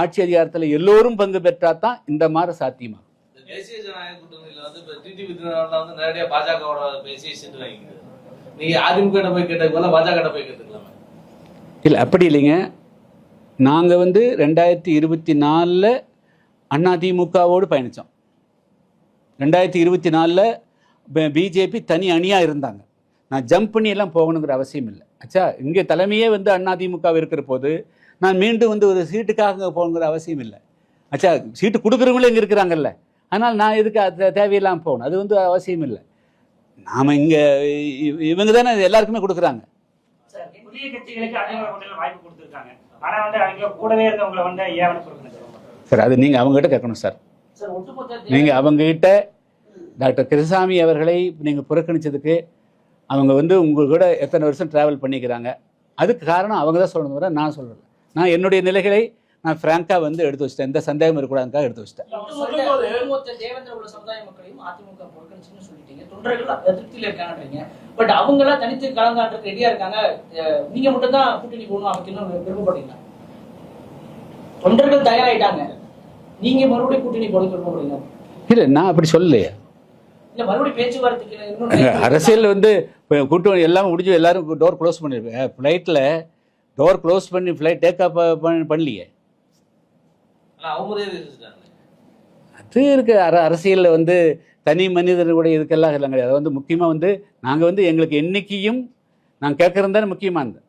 A: ஆட்சி அதிகாரத்தில் எல்லோரும் பங்கு பெற்றால் தான் இந்த மாதிரி சாத்தியமாகும்.
E: தேசிய ஜனநாயக கூட்டணியில் டிடிவி தினகரன் நேரடியாக பாஜகவோட பேசி சீட்டு வாங்கிக்கிறது. நீங்க அதிமுக போய் கேட்ட போல பாஜக போய் கேட்டுக்கலாமா?
A: இல்லை, அப்படி இல்லைங்க. நாங்கள் 2024 அதிமுகவோடு பயணித்தோம். 2024 பிஜேபி தனி அணியாக இருந்தாங்க. நான் ஜம்ப் பண்ணி எல்லாம் போகணுங்கிற அவசியம் இல்லை. ஆச்சா, இங்கே தலைமையே அதிமுக இருக்கிற போது நான் மீண்டும் ஒரு சீட்டுக்காக போகணுங்கிற அவசியம் இல்லை. ஆச்சா, சீட்டு கொடுக்குறவங்களும் இங்கே இருக்கிறாங்கல்ல, அதனால் நான் எதுக்கு அது தேவையில்லாமல் போகணும், அது அவசியம் இல்லை. நாம் இங்கே இவங்க தானே எல்லாருக்குமே கொடுக்குறாங்க. சார், அது நீங்கள் அவங்ககிட்ட கேட்கணும் சார். நீங்கள் அவங்ககிட்ட டாக்டர் கிருஷ்ணசாமி அவர்களை நீங்கள் புறக்கணித்ததுக்கு அவங்க உங்கள் கூட எத்தனை வருஷம் ட்ராவல் பண்ணிக்கிறாங்க, அதுக்கு காரணம் அவங்க தான் சொல்லணும், வர நான் சொல்லலை. நான் என்னுடைய நிலைகளை நான் ஃப்ராங்காக எடுத்து வச்சிட்டேன். எந்த சந்தேகம் இருக்கக்கூடாதுக்காக எடுத்து வச்சிட்டேன். இல்லை, நான் அப்படி சொல்லலையே. அரசியல் கூட்டம் எல்லாம் முடிஞ்சு எல்லாரும் டோர் க்ளோஸ் பண்ணிருப்பேன். ஃப்ளைட்டில் டோர் க்ளோஸ் பண்ணி ஃப்ளைட் டேக் ஆஃப் பண்ணலையே. அது இருக்கு. அரசியலில் தனி மனிதனுடைய இதுக்கெல்லாம் எல்லாம் கிடையாது. அது முக்கியமாக நாங்கள் எங்களுக்கு என்னைக்கையும் நாங்கள் கேட்கறது தானே முக்கியமானது.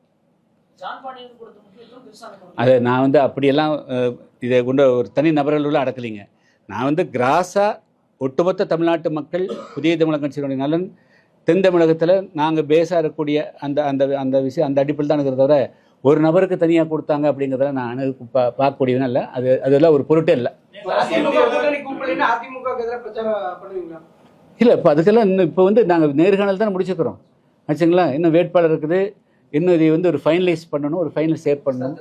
A: அது நான் அப்படியெல்லாம் இதை கொண்டு ஒரு தனி நபர்களுள்ள அடக்கலைங்க. நான் கிராஸாக ஒட்டுமொத்த தமிழ்நாட்டு மக்கள் புதிய தமிழக கட்சியினுடைய நலன், தென் தமிழகத்தில் நாங்கள் பேஸாக இருக்கக்கூடிய அந்த அந்த அந்த விஷயம் அந்த அடிப்பில் தான் இருக்கிறத தவிர ஒரு நபருக்கு தனியாக கொடுத்தாங்க அப்படிங்கிறத நான் பார்க்கக்கூடியதுன்னு இல்லை. அதெல்லாம் ஒரு பொருட்டே இல்லை. இல்லை, இப்போ அதுக்கெல்லாம் இன்னும் இப்போ நாங்கள் நேர்காணல் தான் முடிச்சுக்கிறோம் ஆச்சுங்களா. இன்னும் வேட்பாளர் இருக்குது, இன்னும் இதை ஒரு ஃபைனலைஸ் பண்ணணும், ஒரு ஃபைனல் சேவ் பண்ணணும்.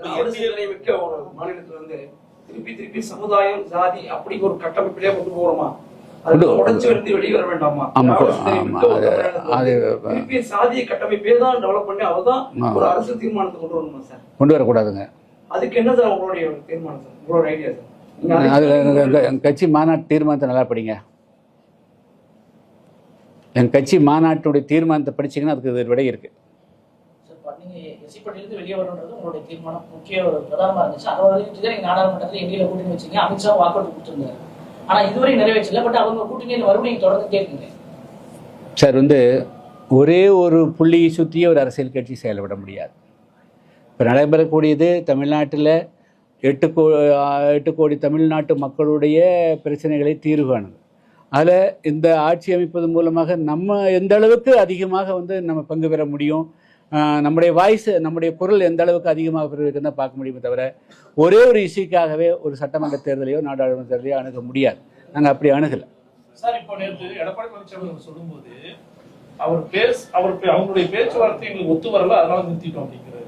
B: திருப்பி சமுதாயம் ஜாதி அப்படி ஒரு கட்டமைப்பிலே கொண்டு போறோமா? சாதிய கட்டமைப்பே தான் டெவலப் பண்ணி அவதான் ஒரு அரசு தீர்மானத்தை கொண்டு வரணுமா சார்? கொண்டு வரக்கூடாதுங்க. அதுக்கு என்ன சார் உங்களுடைய தீர்மானம் சார், உங்களோட ஐடியா சார்?
A: என் கட்சி மாநாட்டு தீர்மானத்தை நல்லா படிங்க. என் கட்சி மாநாட்டுடைய தீர்மானத்தை படிச்சீங்கன்னா அதுக்கு ஒரு விடை இருக்கு.
G: வெளியே வரணுன்றது உங்களுடைய தீர்மானம் முக்கிய பிரதானமா இருந்துச்சு. அதை வரைக்கும் நீங்க நாடாளுமன்றத்தில் எங்கேயில கூட்டணி வச்சீங்க, அமித்ஷா வாக்கு அவுட் கொடுத்துருந்தாரு. ஆனா இதுவரை நிறைவேற்றல. பட் அவங்க கூட்டணியில் மறுபடியும் தொடர்ந்து கேட்குங்க
A: சார். ஒரே ஒரு புள்ளியை சுற்றியே ஒரு அரசியல் கட்சி செயல்பட முடியாது. இப்போ நடைபெறக்கூடியது தமிழ்நாட்டில் 8 கோடி தமிழ்நாட்டு மக்களுடைய பிரச்சனைகளை தீர்வு காணுது. அதில் இந்த ஆட்சி அமைப்பது மூலமாக நம்ம எந்த அளவுக்கு அதிகமாக நம்ம பங்கு பெற முடியும், நம்முடைய வாய்ஸ், நம்முடைய குரல் எந்த அளவுக்கு அதிகமாக பெறுவதுன்னு தான் பார்க்க முடியுமே தவிர ஒரே ஒரு இஷ்யூக்காகவே ஒரு சட்டமன்ற தேர்தலையோ நாடாளுமன்ற தேர்தலையோ அணுக முடியாது. நாங்கள் அப்படி அணுகலை
H: சார். இப்போ நேற்று எடப்பாடி பழனிசாமி சொல்லும்போது அவங்களுடைய பேச்சுவார்த்தை எங்களுக்கு ஒத்து வரல, அதனால நிறுத்திட்டோம் அப்படிங்கிறாரு.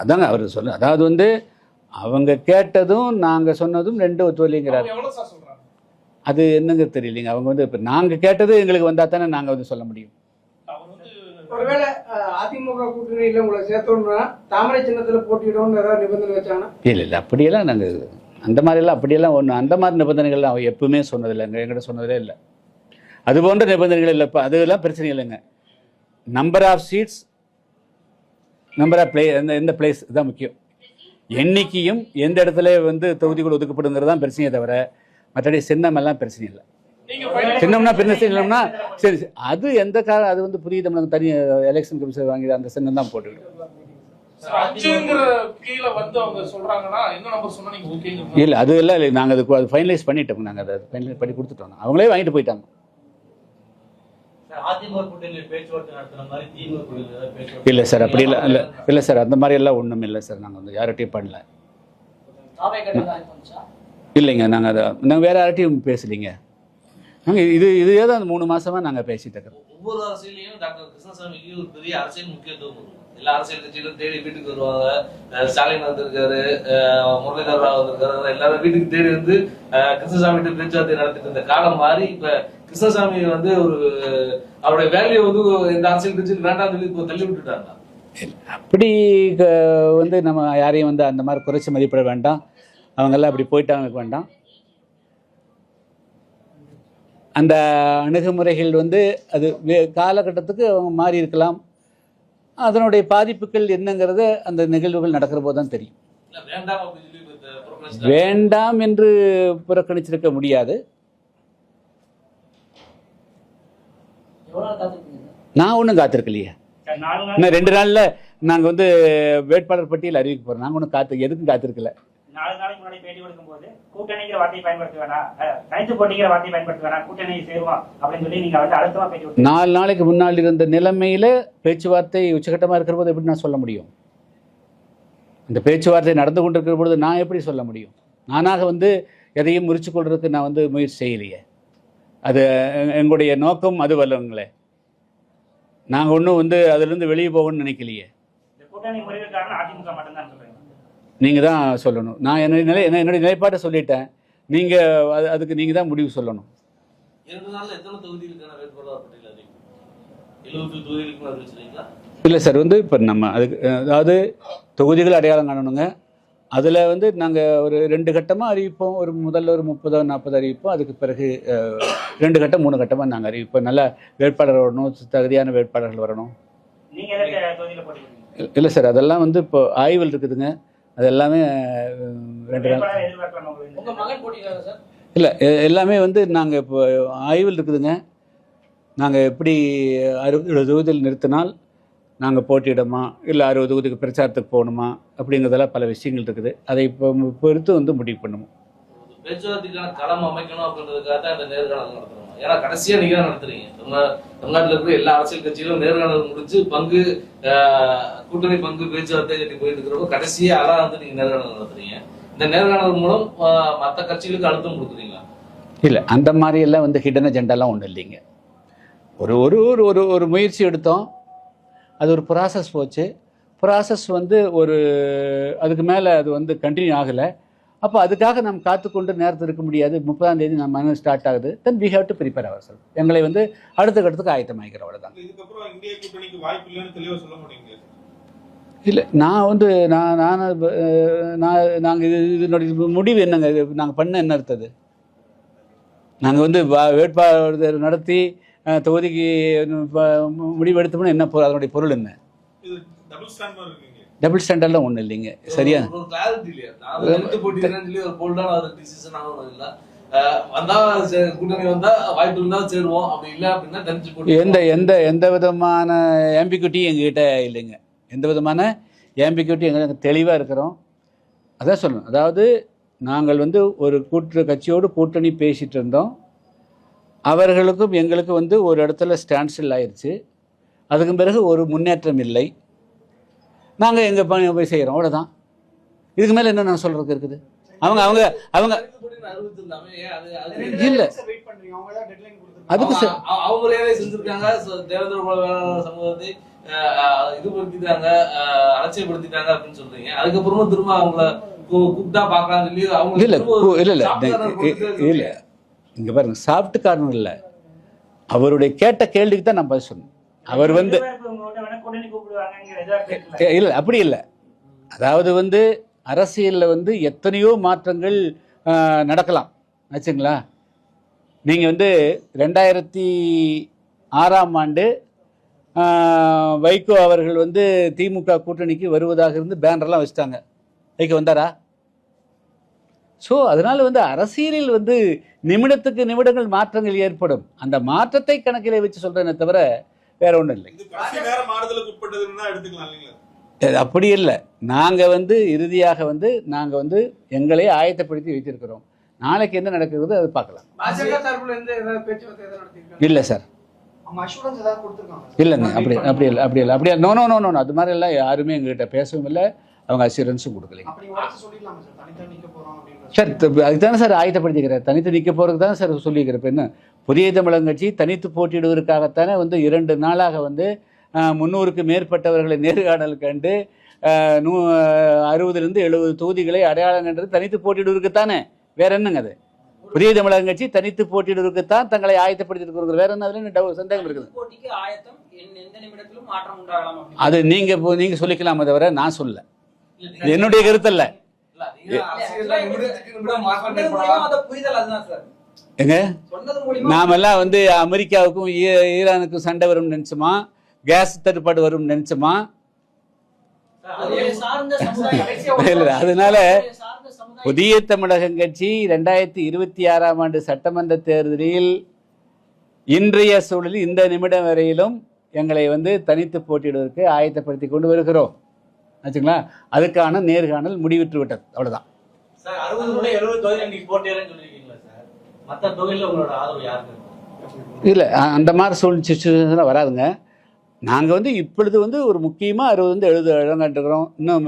A: அதாங்க அவர் சொல்ல. அதாவது அவங்க கேட்டதும் நாங்கள் சொன்னதும் ரெண்டு ஒத்துவலைங்கிறார். அது என்னங்க தெரியலைங்க. அவங்க இப்போ நாங்கள் கேட்டது எங்களுக்கு வந்தால் தானே நாங்கள் சொல்ல முடியும்.
B: ஒருவேளை அதிமுக கூட்டணியில் உங்களை சேர்த்தோம்னா தாமரை சின்னத்தில் போட்டியிடணும்னு ஏதாவது நிபந்தனை வச்சாங்கன்னா?
A: இல்லை, அப்படியெல்லாம் நாங்கள் அந்த மாதிரிலாம் அப்படியெல்லாம் அந்த மாதிரி நிபந்தனைகள்லாம் அவன் எப்பவுமே சொன்னதில்லைங்க, எங்கிட்ட சொன்னதே இல்லை. அது போன்ற நிபந்தனைகள் இல்லை. இப்போ அதெல்லாம் பிரச்சனை இல்லைங்க. Number of seats, number of எந்த பிளேஸ் தான் முக்கியம். எண்ணிக்கையும் எந்த இடத்துல தொகுதிகள் ஒதுக்கப்படுங்கிறது தான் பிரச்சனையே தவிர மற்றபடி சின்னமெல்லாம் பிரச்சனை இல்லை. சின்னம்னா பெரிய சின்னம்னா சரி, அது எந்த காலம், அது புதிய தமிழகம் தனி எலெக்ஷன் கமிஷன் வாங்கி அந்த சின்னம் தான் போட்டுக்கிட்டு. இல்லை, அது எல்லாம் இல்லை. நாங்கள் அது ஃபைனலைஸ் பண்ணிட்டோம். நாங்கள் அதை ஃபைனலைஸ் பண்ணி கொடுத்துட்டோம். அவங்களே வாங்கிட்டு போயிட்டாங்க. இல்லை சார், அப்படி இல்லை. இல்லை சார், அந்த மாதிரி எல்லாம் ஒன்றும் இல்லை சார். நாங்கள் யார்கிட்டையும் பண்ணல. இல்லைங்க, நாங்கள் வேற யார்கிட்டையும் பேசலைங்க. நாங்கள் இதே தான் 3 மாசமா நாங்கள் பேசிட்டு இருக்கோம்.
E: ஒவ்வொரு அரசியலையும் டாக்டர் கிருஷ்ணசாமிக்கு ஒரு பெரிய அரசியல் முக்கியத்துவம் இருக்கு. எல்லா அரசியல் கட்சியிலும் தேடி வீட்டுக்கு வருவாங்க. ஸ்டாலின் வந்திருக்காரு, முரளிதர் ராவ் வந்திருக்காரு, எல்லாரும் வீட்டுக்கு தேடி கிருஷ்ணசாமி பேச்சுவார்த்தை நடத்திட்டு இருந்த காலம் மாறி இப்ப கிருஷ்ணசாமி ஒரு அவருடைய வேல்யூ இந்த அரசியல் கட்சியில் வேண்டாம் சொல்லி இப்போ தள்ளி விட்டுட்டாங்க.
A: அப்படி நம்ம யாரையும் அந்த மாதிரி குறைச்சி மதிப்பிட வேண்டாம். அவங்கெல்லாம் அப்படி போயிட்டாங்க வேண்டாம். அந்த அணுகுமுறைகள் அது காலகட்டத்துக்கு அவங்க மாறி இருக்கலாம். அதனுடைய பாதிப்புகள் என்னங்கிறத அந்த நிகழ்வுகள் நடக்கிற போது தான் தெரியும். வேண்டாம் என்று புறக்கணிச்சிருக்க முடியாது. நான் ஒன்றும் காத்திருக்கலையே. இன்னும் 2 நாள்ல நாங்கள் வேட்பாளர் பட்டியல் அறிவிக்க போறோம். நாங்கள் ஒன்றும் எதுக்கும் காத்திருக்கல.
I: 4 நாளைக்கு முன்னாடி பேட்டி கொடுக்கும் போது கூட்டணிங்கிற வார்த்தையை பயன்படுத்த வேணாம், தனித்து போட்டிங்கிற வார்த்தையை பயன்படுத்த வேணாம், கூட்டணி சேருவோம் அப்படின்னு சொல்லி நீங்க அழுத்தமா பேட்டி கொடுத்து
A: 4 நாளைக்கு முன்னாடி இருந்த நிலைமையில பேச்சுவார்த்தை உச்சகட்டமா இருக்கிற போது எப்படி நான் சொல்ல முடியும்? இந்த பேச்சுவார்த்தை நடந்து கொண்டிருக்கிற பொழுது நான் எப்படி சொல்ல முடியும்? நானாக எதையும் முறிச்சு கொள்றதுக்கு நான் முயற்சி செய்யலையே. அது எங்களுடைய நோக்கம் அது வரலங்களே. நாங்கள் ஒன்றும் அதுலேருந்து வெளியே போகணும்னு நினைக்கலையே.
I: இந்த கூட்டணி முறிவு காரணம் அதிமுக மட்டும்தான் சொல்றேன்.
A: நீங்கள் தான் சொல்லணும். நான் என்னுடைய நிலைப்பாட்டை சொல்லிட்டேன். நீங்கள் அதுக்கு நீங்கள் தான் முடிவு சொல்லணும்.
E: 2 நாள்ல எத்தனை தொகுதிகளுக்கான வேட்பாளர் பட்டியல் அறிவிக்கும்? 70 தொகுதிகளுக்கு அறிவிச்சிருக்கீங்களா?
A: இல்லை சார், இப்போ நம்ம அதுக்கு அதாவது தொகுதிகள் அடையாளம் காணணுங்க. அதில் நாங்கள் ஒரு 2 கட்டமாக அறிவிப்போம். முதல்ல ஒரு 30-40 அறிவிப்போம். அதுக்கு பிறகு 2 கட்டம் 3 கட்டமாக நாங்கள் அறிவிப்போம். நல்ல வேட்பாளர் வரணும், தகுதியான வேட்பாளர்கள் வரணும். இல்லை சார், அதெல்லாம் இப்போ ஆய்வில் இருக்குதுங்க. அது எல்லாமே 2 நாள் இல்லை, எல்லாமே நாங்கள் இப்போ ஆய்வில் இருக்குதுங்க. நாங்கள் எப்படி 60 தொகுதியில் நிறுத்தினால் நாங்கள் போட்டியிடமா, இல்லை 60 தொகுதிக்கு பிரச்சாரத்துக்கு போகணுமா அப்படிங்கிறதெல்லாம் பல விஷயங்கள் இருக்குது. அதை இப்போ பொறுத்து முடிவு பண்ணுவோம்.
E: பேச்சுவார்த்தைக்கான களம் அமைக்கணும் அப்படின்றதுக்காக தான் இந்த நேர்காணல் நடத்துறோம். ஏன்னா கடைசியா நீங்க தான் நடத்துறீங்க. தமிழ்நாட்டில் இருக்கிற எல்லா அரசியல் கட்சிகளும் நேர்காணல் முடிச்சு பங்கு கூட்டணி பங்கு பேச்சுவார்த்தை கட்டி போயிட்டு இருக்கிறப்ப கடைசியா அதான் வந்து நீங்க நேர்காணல் நடத்துறீங்க. இந்த நேர்காணல் மூலம் மற்ற கட்சிகளுக்கு அழுத்தம் கொடுக்குறீங்களா?
A: இல்லை, அந்த மாதிரி எல்லாம் வந்து ஹிடன் அஜெண்டாலாம் ஒன்றும் இல்லைங்க. ஒரு ஒரு ஒரு ஒரு முயற்சி எடுத்தோம், அது ஒரு ப்ராசஸ் போச்சு. ப்ராசஸ் வந்து ஒரு அதுக்கு மேலே அது வந்து கண்டினியூ ஆகலை. அப்போ அதுக்காக நம்ம காத்துக்கொண்டு நேரத்தில் இருக்க முடியாது. 30ஆம் தேதி நம்ம ஸ்டார்ட் ஆகுது. Then we have to prepare our self. எங்களை வந்து அடுத்த கட்டத்துக்கு ஆயத்தமாகிக்கிறோம், அவ்வளோதான்.
C: இதுக்கப்புறம் இந்திய கூட்டணிக்கு வாய்ப்பு இல்லைன்னு தெளிவாக சொல்ல முடியுங்க?
A: இல்லை, நான் வந்து நாங்கள் இதனுடைய முடிவு என்னங்க? நாங்கள் பண்ண என்ன அர்த்தது? நாங்கள் வந்து வேட்பாளர் நடத்தி தொகுதிக்கு முடிவு எடுத்தோம்னா என்ன அதனுடைய பொருள் என்ன? டபுள் ஸ்டாண்டர்ட்லாம் ஒன்றும் இல்லைங்க. சரியா?
E: ஒரு கிளாரிட்டி இல்லையா? நான் தனித்து போட்டிக்கிறேன்னு சொல்லி ஒரு போல்டான ஒரு டிசிஷன் ஆகணும். இல்லை வந்தா கூட்டணி வந்தா வாய்ப்பு இருந்தா சேருவோம், அப்படி இல்லை அப்படின்னா தனிச்சு போட்டி.
A: எந்த விதமான ஆம்பிகுட்டியும் எங்ககிட்ட இல்லைங்க. எந்த விதமான ஆம்பிகுட்டி எங்களுக்கு தெளிவாக இருக்கிறோம். அதான் சொல்லணும். அதாவது நாங்கள் வந்து ஒரு கட்சியோடு கூட்டணி பேசிகிட்டு இருந்தோம். அவர்களுக்கும் எங்களுக்கும் வந்து ஒரு இடத்துல ஸ்டாண்ட்ஸ்டில் ஆயிடுச்சு. அதுக்கு பிறகு ஒரு முன்னேற்றம் இல்லை. நாங்கள் எங்கள் பணி போய் செய்கிறோம், அவ்வளோதான். இதுக்கு மேலே என்ன நான் சொல்கிறதுக்கு இருக்குது? அவங்க அவங்க அவங்க இல்லை, அதுக்கு
E: அவங்களே செஞ்சிருக்காங்க. தேவேந்திர குல வேளாளர் சமூகத்தை இதுபடுத்திட்டாங்க, அலட்சியப்படுத்திட்டாங்க அப்படின்னு சொல்றீங்க. அதுக்கப்புறமும் திரும்ப அவங்கள கூப்பிட்டா பார்க்கலாம்னு சொல்லி அவங்க
A: இல்லை இங்கே பாருங்க, சாஃப்ட் கார்னர் இல்லை. அவருடைய கேட்ட கேள்விக்கு தான் நான் பதில் சொன்னேன். அவர் வந்து இல்லை, அப்படி இல்லை. அதாவது வந்து அரசியலில் வந்து எத்தனையோ மாற்றங்கள் நடக்கலாம் ஆச்சுங்களா. நீங்கள் வந்து 2006ஆம் ஆண்டு வைகோ அவர்கள் வந்து திமுக கூட்டணிக்கு வருவதாக இருந்து பேனர்லாம் வச்சுட்டாங்க. வைகோ வந்தாரா? ஸோ அதனால் வந்து அரசியலில் வந்து நிமிடத்துக்கு நிமிடங்கள் மாற்றங்கள் ஏற்படும். அந்த மாற்றத்தை கணக்கில் வச்சு சொல்கிறேனே தவிர வேற ஒன்றும் இல்லை. அப்படி இல்லை. நாங்கள் வந்து இறுதியாக வந்து நாங்கள் வந்து எங்களை ஆயத்தப்படுத்தி வைத்திருக்கிறோம். நாளைக்கு என்ன நடக்கிறது அது பார்க்கலாம். இல்லை சார், இல்லைங்க, அப்படி இல்லை. நோ அது மாதிரி எல்லாம் யாருமே எங்ககிட்ட பேசவும் இல்லை. அவங்க அசூரன்ஸும் கொடுக்கலைங்க. சார் அதுதானே சார் ஆயத்தப்படுத்திக்கிறேன். தனித்து நிற்க போகிறதுக்கு தானே சார் சொல்லியிருக்கிறேன். இப்போ என்ன புதிய தமிழகம் கட்சி தனித்து போட்டியிடுவதற்காகத்தானே வந்து 2 நாளாக வந்து 300க்கு மேற்பட்டவர்களை நேர்காணல் கண்டு 60லேருந்து 70 தொகுதிகளை அடையாளம் கண்டது தனித்து போட்டியிடுவதற்குத்தானே. வேற என்னங்க அது? புதிய தமிழகம் கட்சி தனித்து போட்டியிடுவதற்குத்தான் தங்களை ஆயத்தப்படுத்திருக்கிறது. வேற என்ன சந்தேகம் இருக்குது? அது நீங்க சொல்லிக்கலாமே தவிர நான் சொல்ல, என்னுடைய கருத்து அல்ல. எங்க நாமெல்லாம் வந்து அமெரிக்காவுக்கும் ஈரானுக்கும் சண்டை வரும்னு நினைச்சோமா? கேஸ் தட்டுப்பாடு வரும்னு நினைச்சோமா? அதனால புதிய தமிழகம் கட்சி 2026ஆம் ஆண்டு சட்டமன்ற தேர்தலில் இன்றைய சூழலில் இந்த நிமிடம் வரையிலும் எங்களை வந்து தனித்து போட்டியிடுவதற்கு ஆயத்தப்படுத்தி கொண்டு வருகிறோம் ஆச்சுங்களா. அதுக்கான நேர்காணல் முடிவிட்டு விட்டது, அவ்வளவுதான்.
E: சார் 60-70 தொகுதியில் நீங்க போட்டியிடறேன்னு சொல்லிருக்கீங்களா சார்? மற்ற தொகுதியில் உங்களோட ஆதரவு யாருக்கு?
A: இல்லை, அந்த மாதிரி சுச்சுவேஷன் வராதுங்க. நாங்கள் வந்து இப்பொழுது வந்து ஒரு முக்கியமாக 60-70 இடம் கண்டுக்கிறோம். இன்னும்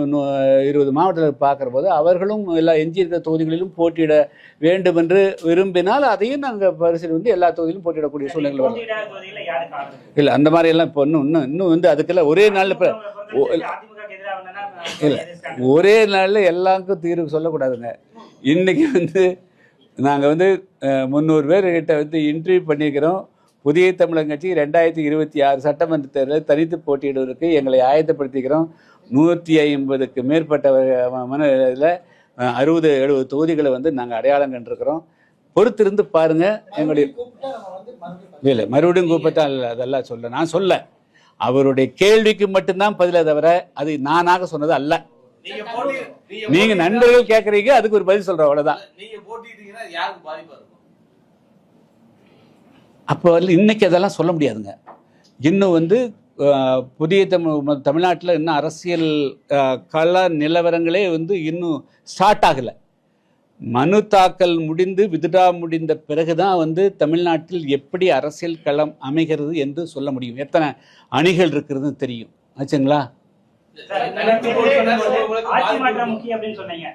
A: 20 மாவட்டத்தில் பார்க்குற போது அவர்களும் எல்லா எஞ்சி இருக்கிற தொகுதிகளிலும் போட்டியிட வேண்டும் என்று விரும்பினால் அதையும் நாங்கள் பரிசீலனை வந்து எல்லா தொகுதியிலும் போட்டியிடக்கூடிய சூழ்நிலை வரும். இல்லை, அந்த மாதிரி எல்லாம் இப்போ இன்னும் வந்து அதுக்கெல்லாம் ஒரே நாளில் இப்போ இல்லை, ஒரே நாளில் எல்லாருக்கும் தீர்வு சொல்லக்கூடாதுங்க. இன்னைக்கு வந்து நாங்கள் வந்து 300 பேர்கிட்ட வந்து இன்டர்வியூ பண்ணியிருக்கிறோம். புதிய தமிழகம் கட்சி 2026 சட்டமன்ற தேர்தலில் தனித்து போட்டியிடுவதற்கு எங்களை ஆயத்தப்படுத்திக்கிறோம். 150க்கு மேற்பட்ட இதில் 60-70 தொகுதிகளை வந்து நாங்கள் அடையாளம் கண்டிருக்கிறோம். பொறுத்திருந்து பாருங்க. எங்களுடைய இல்லை, மறுபடியும் கூப்பிட்டால் இல்லை, அதெல்லாம் சொல்ல நான் சொல்ல. அவருடைய கேள்விக்கு மட்டும்தான் பதில தவிர அது நானாக சொன்னது அல்ல. நீங்க நண்பர்கள் கேட்கறீங்க, அதுக்கு ஒரு பதில் சொல்ற, அவ்வளவுதான். அப்போ இன்னைக்கு அதெல்லாம் சொல்ல முடியாதுங்க. இன்னும் வந்து புதிய தமிழ்நாட்டில் இன்னும் அரசியல் கள நிலவரங்களே வந்து இன்னும் ஸ்டார்ட் ஆகலை. மனு தாக்கல் முடிந்து வித்ட்ரா முடிந்த பிறகுதான் வந்து தமிழ்நாட்டில் எப்படி அரசியல் களம் அமைகிறது என்று சொல்ல முடியும். எத்தனை அணிகள் இருக்கிறதுன்னு தெரியும். ஆச்சுங்களா?
I: ஆட்சி மாற்றம் முக்கியம் அப்படின்னு சொன்னீங்க.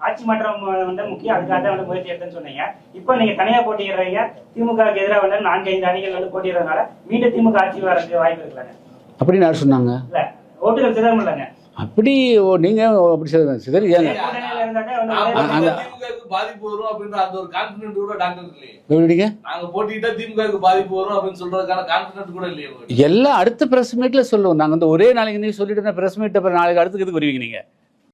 I: ஆட்சி மாற்றம் வந்து முக்கியம், அதுக்காக தான் வந்து முயற்சி எடுத்துன்னு சொன்னீங்க. இப்போ நீங்க தனியா போட்டிடுறீங்க. திமுகவுக்கு எதிராக வந்து 4-5 அணிகள் வந்து போட்டிடுறதுனால மீண்டும் திமுக ஆட்சி வரதுக்கு வாய்ப்பு இருக்கலாங்க.
A: அப்படின்னு யார் சொன்னாங்க?
I: இல்ல, ஓட்டுகள் சிதறம் இல்லைங்க.
A: அப்படி நீங்க அப்படி சிதறி ஏங்க
E: பாதிப்பு வரும் அப்படின்ற அந்த ஒரு கான்பிடன்ட் கூட டாக்டர் இல்லையே.
A: எப்படிங்க
E: நாங்க போட்டிட்டா திமுகவுக்கு பாதிப்பு வரும் அப்படின்னு சொல்றதுக்கான கான்பிடன்ட் கூட இல்லையே.
A: எல்லாம் அடுத்த பிரஸ் மீட்ல சொல்லுவோம். நாங்க வந்து ஒரே நாளைக்கு நீ சொல்லிட்டு பிரஸ் மீட் அப்புறம் நாளைக்கு அடுத்துக்கு வருவீங்க நீங்க.